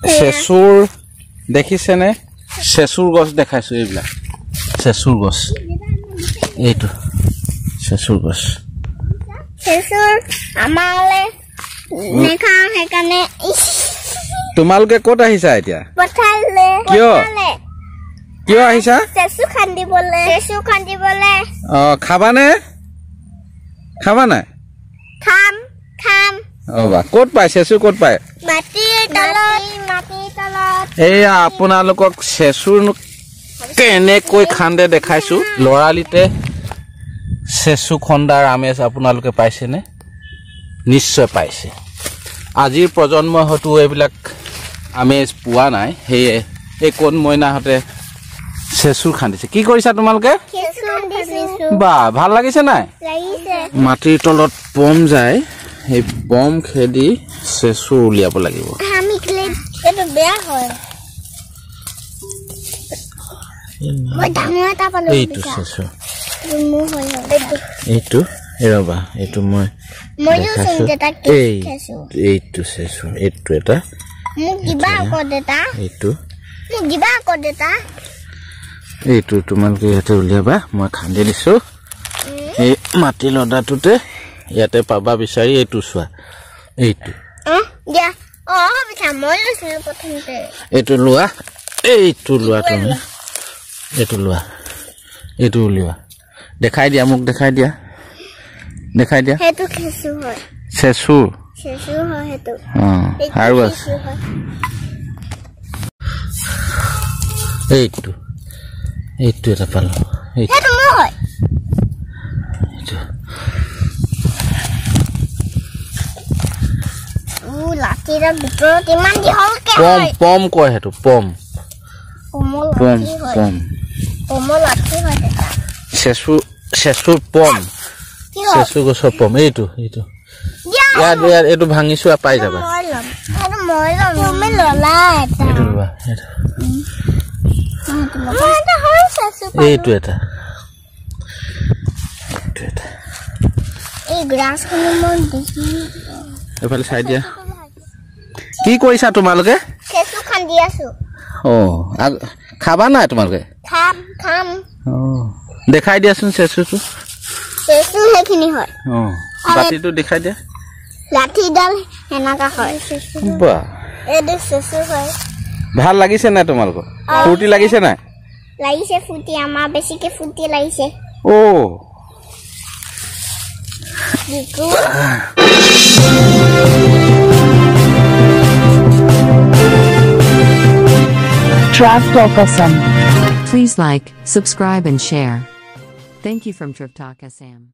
চেচুৰ দেখিছেনে চেচুৰ গছ দেখাইছো এইবিলাক চেচুৰ গছ এইটো চেচুৰ গছ চেচুৰ আমালে নেখা হেকানে তোমালোকে ক'ত আহিছা এতিয়া পথাৰলে কিয় আহিছা চেচু খান্দিবলে খাবানে খাবা নাই খাম বা ক'ত পায় চেচু ক'ত পায় মাটিৰ তলত এয়া আপোনালোকক চেচুৰ কেনেকৈ খান্দে দেখাইছো লৰালিতে চেচু খন্দাৰ আমেজ আপোনালোকে পাইছেনে নিশ্চয় পাইছে আজিৰ প্ৰজন্মই হয়তো এইবিলাক আমেজ পোৱা নাই সেয়ে এই কোন মইনাহঁতে চেচুৰ খান্দিছে কি কৰিছা তোমালোকে বা ভাল লাগিছে নাই মাটিৰ তলত পম যায় এই পম খেদি চেচু উলিয়াব লাগিব এইটো চেচু এইটো ৰবা এইটো মই এইটো চেচু এইটো এটা এইটো তোমালোকে ইয়াতে উলিয়াবা মই খান্দি দিছো এই মাটি লদাটোতে ইয়াতে পাবা বিচাৰি এইটো চোৱা এইটো এইটো লোৱা তুমি এইটো উলিওৱা দেখাই দিয়া মোক দেখাই দিয়া চেচু আৰু আছে এইটো এটা পালো পম কয় সেইটো পম চেচুৰ পম চেচু গছৰ পম এইটো এইটো ভাঙিছো পাই যাবা এইটো এটা এইফালে চাই দিয়া কি কৰিছা তোমালোকে খাবা নাই তোমালোকে দেখাই দিয়াচোন চেচুটো বাতিটো দেখাই দিয়া লাঠিডাল হেনাকা হয় বাহ এইটো চেচু হয় ভাল লাগিছে না তোমালোকৰ ফুটি লাগিছে না লাগিছে ফুটি আমাৰ বেছিকে ফুটি লাগিছে Trip Talk Assam. Please like, subscribe and share. Thank you from Trip Talk Assam.